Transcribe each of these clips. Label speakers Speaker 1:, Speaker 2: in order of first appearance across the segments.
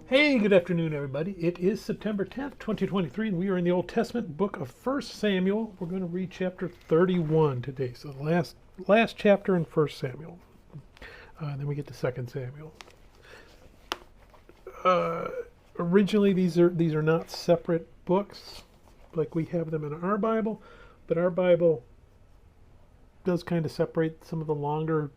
Speaker 1: Hey, good afternoon, everybody. It is September 10th, 2023, and we are in the Old Testament book of 1 Samuel. We're going to read chapter 31 today, so the last chapter in 1 Samuel. And then we get to 2 Samuel. Originally, these are not separate books like we have them in our Bible, but our Bible does kind of separate some of the longer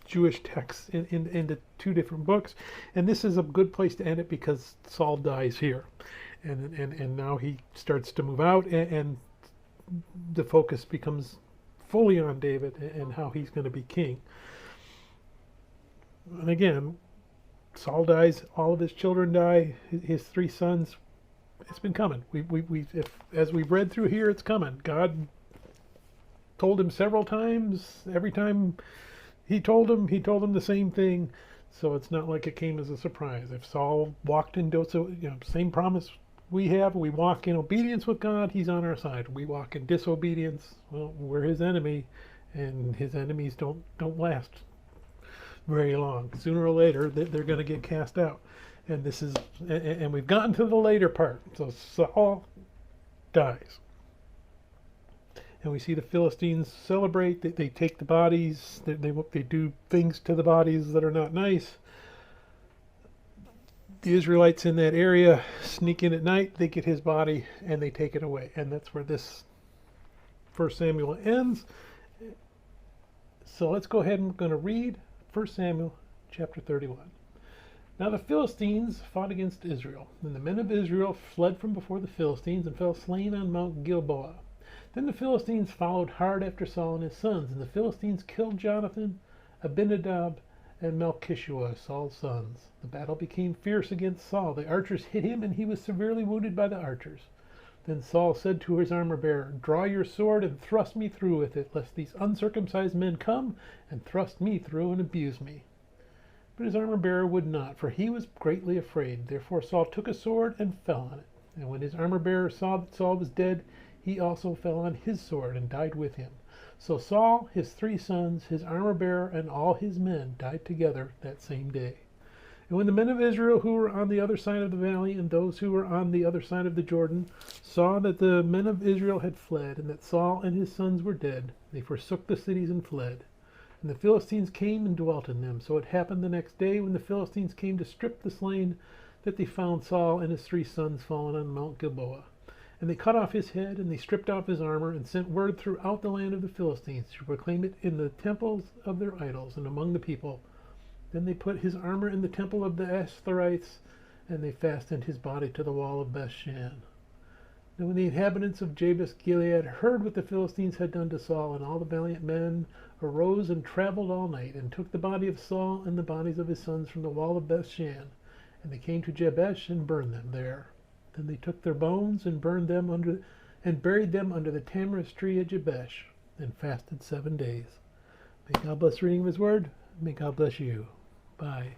Speaker 1: Jewish texts into two different books, and this is a good place to end it because Saul dies here, and now he starts to move out, and the focus becomes fully on David and how he's going to be king. And again, Saul dies, all of his children die, his three sons. It's been coming. As we've read through here, it's coming. God told him several times. Every time he told him the same thing, so it's not like it came as a surprise. If Saul walked into same promise we have, we walk in obedience with God, he's on our side. We walk in disobedience, well, we're his enemy, and his enemies don't last very long. Sooner or later, they're going to get cast out. And we've gotten to the later part. So Saul dies. And we see the Philistines celebrate. They take the bodies. They do things to the bodies that are not nice. The Israelites in that area sneak in at night. They get his body and they take it away. And that's where this 1 Samuel ends. So let's go ahead and we're going to read 1 Samuel chapter 31. Now the Philistines fought against Israel. And the men of Israel fled from before the Philistines and fell slain on Mount Gilboa. Then the Philistines followed hard after Saul and his sons, and the Philistines killed Jonathan, Abinadab, and Malchishua, Saul's sons. The battle became fierce against Saul. The archers hit him, and he was severely wounded by the archers. Then Saul said to his armor-bearer, "Draw your sword and thrust me through with it, lest these uncircumcised men come and thrust me through and abuse me." But his armor-bearer would not, for he was greatly afraid. Therefore Saul took a sword and fell on it. And when his armor-bearer saw that Saul was dead, he also fell on his sword and died with him. So Saul, his three sons, his armor-bearer, and all his men died together that same day. And when the men of Israel who were on the other side of the valley and those who were on the other side of the Jordan saw that the men of Israel had fled, and that Saul and his sons were dead, they forsook the cities and fled. And the Philistines came and dwelt in them. So it happened the next day, when the Philistines came to strip the slain, that they found Saul and his three sons fallen on Mount Gilboa. And they cut off his head, and they stripped off his armor, and sent word throughout the land of the Philistines to proclaim it in the temples of their idols and among the people. Then they put his armor in the temple of the Ashtorites, and they fastened his body to the wall of Bethshan. Now when the inhabitants of Jabesh-Gilead heard what the Philistines had done to Saul, and all the valiant men arose and traveled all night, and took the body of Saul and the bodies of his sons from the wall of Bethshan, and they came to Jabesh and burned them there. Then they took their bones and burned them and buried them under the tamarisk tree at Jabesh, and fasted 7 days. May God bless the reading of his word. May God bless you. Bye.